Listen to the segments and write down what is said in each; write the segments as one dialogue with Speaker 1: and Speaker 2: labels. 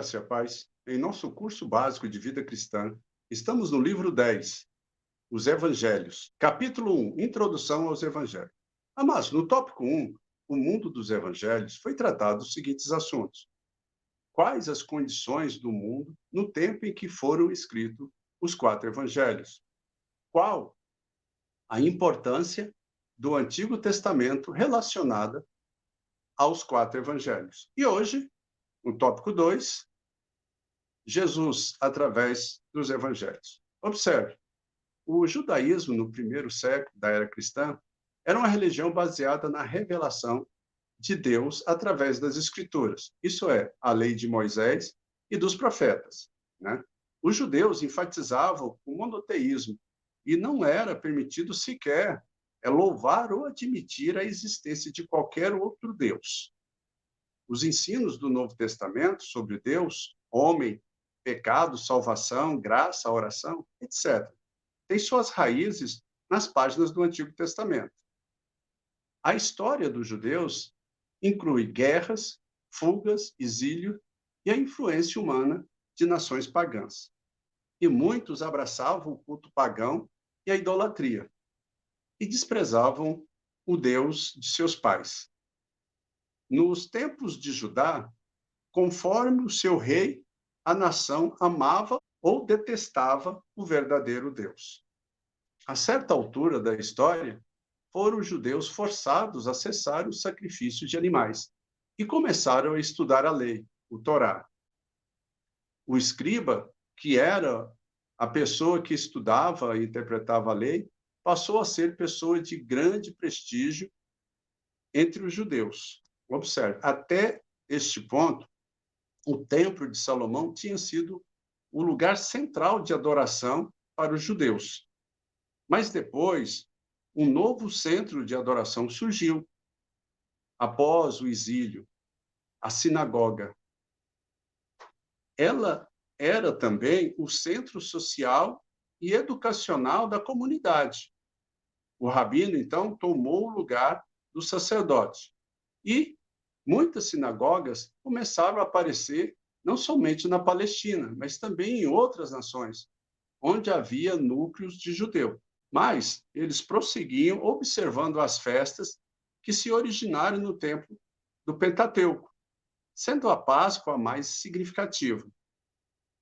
Speaker 1: graça e a paz. Em nosso curso básico de vida cristã, estamos no livro 10, os Evangelhos. Capítulo 1, Introdução aos Evangelhos. Mas, no tópico 1, o mundo dos Evangelhos, foi tratado os seguintes assuntos. Quais as condições do mundo no tempo em que foram escritos os 4 Evangelhos? Qual a importância do Antigo Testamento relacionada aos 4 Evangelhos? E hoje, no tópico 2, Jesus através dos evangelhos. Observe, o judaísmo no primeiro século da era cristã era uma religião baseada na revelação de Deus através das escrituras, isso é, a lei de Moisés e dos profetas, né? Os judeus enfatizavam o monoteísmo e não era permitido sequer louvar ou admitir a existência de qualquer outro Deus. Os ensinos do Novo Testamento sobre Deus, homem, pecado, salvação, graça, oração, etc., têm suas raízes nas páginas do Antigo Testamento. A história dos judeus inclui guerras, fugas, exílio e a influência humana de nações pagãs. E muitos abraçavam o culto pagão e a idolatria e desprezavam o Deus de seus pais. Nos tempos de Judá, conforme o seu rei, a nação amava ou detestava o verdadeiro Deus. A certa altura da história, foram os judeus forçados a cessar os sacrifícios de animais e começaram a estudar a lei, o Torá. O escriba, que era a pessoa que estudava e interpretava a lei, passou a ser pessoa de grande prestígio entre os judeus. Observe, até este ponto, o Templo de Salomão tinha sido o lugar central de adoração para os judeus. Mas depois, um novo centro de adoração surgiu, após o exílio, a sinagoga. Ela era também o centro social e educacional da comunidade. O rabino, então, tomou o lugar do sacerdote. E muitas sinagogas começaram a aparecer não somente na Palestina, mas também em outras nações, onde havia núcleos de judeu. Mas eles prosseguiam observando as festas que se originaram no tempo do Pentateuco, sendo a Páscoa a mais significativa.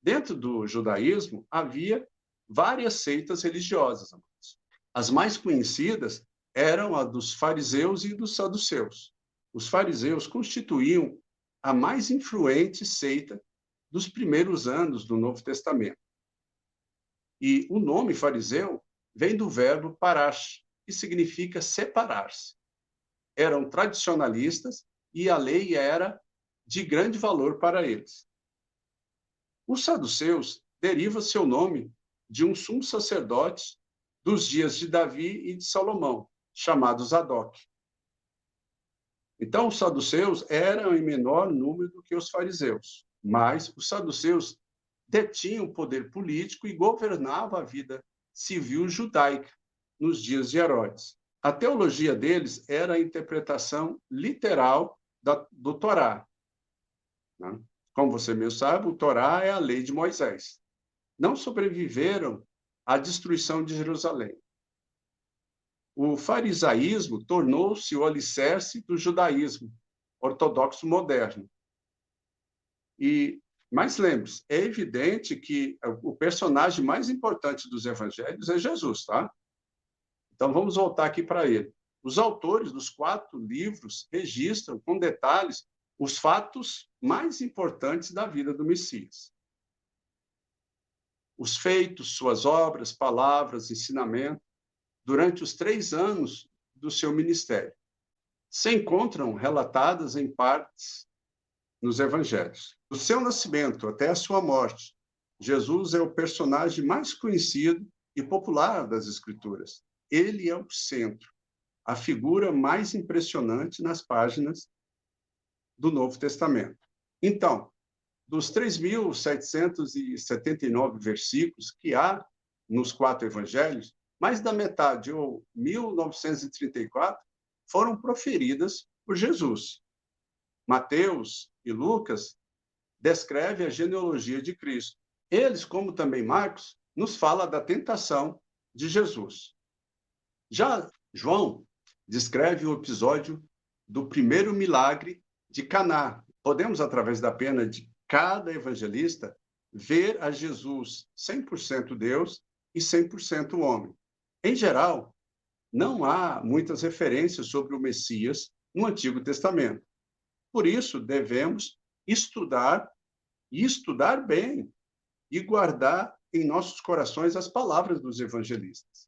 Speaker 1: Dentro do judaísmo, havia várias seitas religiosas. As mais conhecidas eram a dos fariseus e dos saduceus. Os fariseus constituíam a mais influente seita dos primeiros anos do Novo Testamento. E o nome fariseu vem do verbo parash, que significa separar-se. Eram tradicionalistas e a lei era de grande valor para eles. Os saduceus deriva seu nome de um sumo sacerdote dos dias de Davi e de Salomão, chamado Zadok. Então, os saduceus eram em menor número do que os fariseus, mas os saduceus detinham poder político e governavam a vida civil judaica nos dias de Herodes. A teologia deles era a interpretação literal do Torá. Né? Como você mesmo sabe, o Torá é a lei de Moisés. Não sobreviveram à destruição de Jerusalém. O farisaísmo tornou-se o alicerce do judaísmo ortodoxo moderno. Mas lembre-se, é evidente que o personagem mais importante dos evangelhos é Jesus, tá? Então, vamos voltar aqui para ele. Os autores dos 4 livros registram com detalhes os fatos mais importantes da vida do Messias. Os feitos, suas obras, palavras, ensinamento, durante os 3 anos do seu ministério, se encontram relatadas em partes nos evangelhos. Do seu nascimento até a sua morte, Jesus é o personagem mais conhecido e popular das Escrituras. Ele é o centro, a figura mais impressionante nas páginas do Novo Testamento. Então, dos 3.779 versículos que há nos 4 evangelhos, mais da metade, ou 1.934, foram proferidas por Jesus. Mateus e Lucas descreve a genealogia de Cristo. Eles, como também Marcos, nos fala da tentação de Jesus. Já João descreve o episódio do primeiro milagre de Caná. Podemos, através da pena de cada evangelista, ver a Jesus 100% Deus e 100% homem. Em geral, não há muitas referências sobre o Messias no Antigo Testamento. Por isso, devemos estudar bem e guardar em nossos corações as palavras dos evangelistas.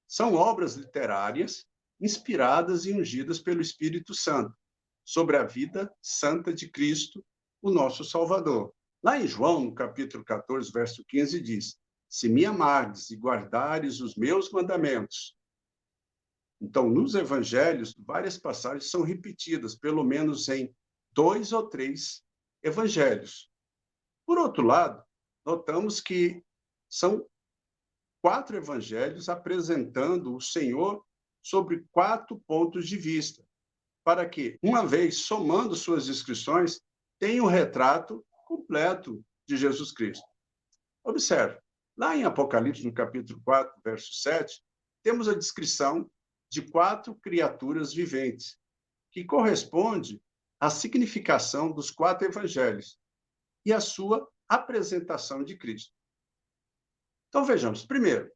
Speaker 1: São obras literárias inspiradas e ungidas pelo Espírito Santo sobre a vida santa de Cristo, o nosso Salvador. Lá em João, no capítulo 14, verso 15, diz: se me amardes e guardares os meus mandamentos. Então, nos evangelhos, várias passagens são repetidas, pelo menos em 2 ou 3 evangelhos. Por outro lado, notamos que são 4 evangelhos apresentando o Senhor sobre 4 pontos de vista, para que, uma vez somando suas descrições, tenha um retrato completo de Jesus Cristo. Observe, lá em Apocalipse, no capítulo 4, verso 7, temos a descrição de 4 criaturas viventes, que corresponde à significação dos 4 evangelhos e à sua apresentação de Cristo. Então, vejamos. Primeiro,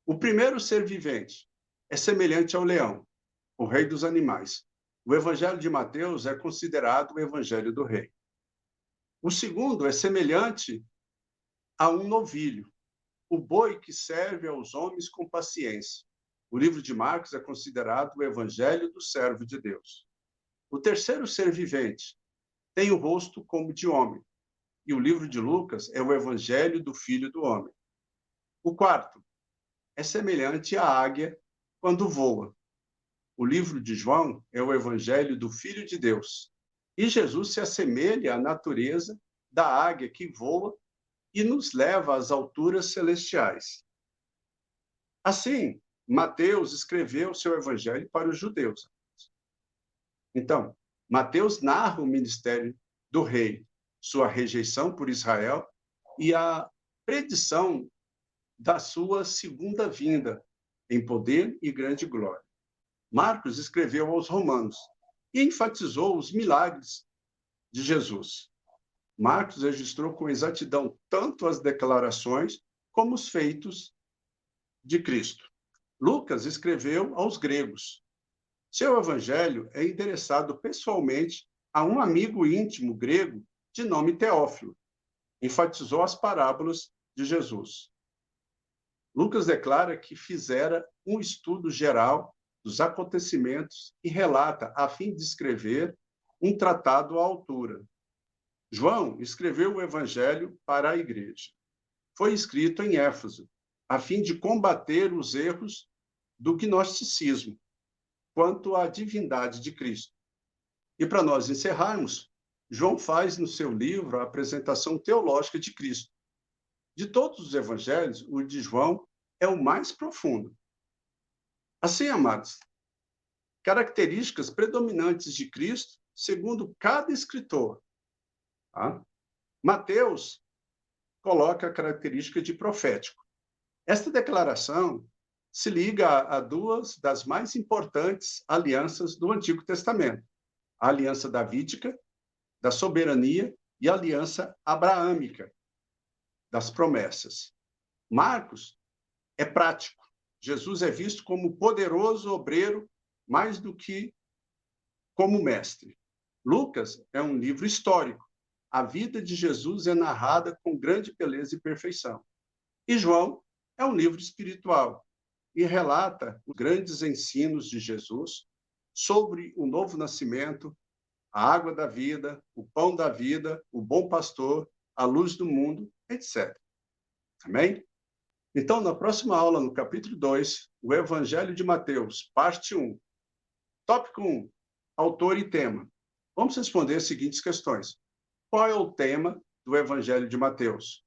Speaker 1: o primeiro ser vivente é semelhante ao leão, o rei dos animais. O evangelho de Mateus é considerado o evangelho do rei. O segundo é semelhante a um novilho, o boi que serve aos homens com paciência. O livro de Marcos é considerado o evangelho do servo de Deus. O terceiro ser vivente tem o rosto como de homem, e o livro de Lucas é o evangelho do filho do homem. O quarto é semelhante à águia quando voa. O livro de João é o evangelho do Filho de Deus. E Jesus se assemelha à natureza da águia que voa e nos leva às alturas celestiais. Assim, Mateus escreveu seu evangelho para os judeus. Então, Mateus narra o ministério do rei, sua rejeição por Israel e a predição da sua segunda vinda em poder e grande glória. Marcos escreveu aos romanos e enfatizou os milagres de Jesus. Marcos registrou com exatidão tanto as declarações como os feitos de Cristo. Lucas escreveu aos gregos. Seu evangelho é endereçado pessoalmente a um amigo íntimo grego de nome Teófilo. Enfatizou as parábolas de Jesus. Lucas declara que fizera um estudo geral dos acontecimentos e relata, a fim de escrever um tratado à altura. João escreveu o evangelho para a igreja. Foi escrito em Éfeso, a fim de combater os erros do gnosticismo quanto à divindade de Cristo. E para nós encerrarmos, João faz no seu livro a apresentação teológica de Cristo. De todos os evangelhos, o de João é o mais profundo. Assim, amados, características predominantes de Cristo, segundo cada escritor. Tá? Mateus coloca a característica de profético. Esta declaração se liga a 2 das mais importantes alianças do Antigo Testamento: a aliança davídica, da soberania, e a aliança abraâmica, das promessas. Marcos é prático. Jesus é visto como poderoso obreiro mais do que como mestre. Lucas é um livro histórico. A vida de Jesus é narrada com grande beleza e perfeição. E João é um livro espiritual e relata os grandes ensinos de Jesus sobre o novo nascimento, a água da vida, o pão da vida, o bom pastor, a luz do mundo, etc. Amém? Então, na próxima aula, no capítulo 2, o Evangelho de Mateus, parte 1. Tópico 1, autor e tema. Vamos responder as seguintes questões. Qual é o tema do Evangelho de Mateus?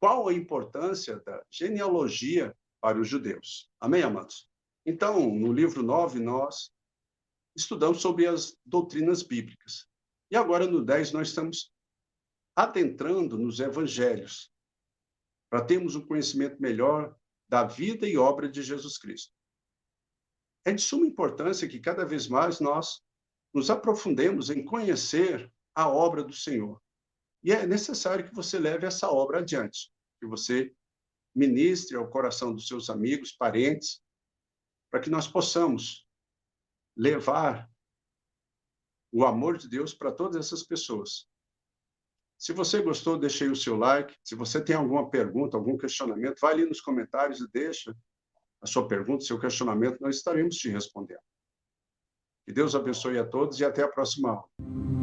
Speaker 1: Qual a importância da genealogia para os judeus? Amém, amados? Então, no livro 9, nós estudamos sobre as doutrinas bíblicas. E agora, no 10, nós estamos adentrando nos evangelhos, para termos um conhecimento melhor da vida e obra de Jesus Cristo. É de suma importância que cada vez mais nós nos aprofundemos em conhecer a obra do Senhor. E é necessário que você leve essa obra adiante, que você ministre ao coração dos seus amigos, parentes, para que nós possamos levar o amor de Deus para todas essas pessoas. Se você gostou, deixe aí o seu like. Se você tem alguma pergunta, algum questionamento, vai ali nos comentários e deixa a sua pergunta, seu questionamento, nós estaremos te respondendo. Que Deus abençoe a todos e até a próxima aula.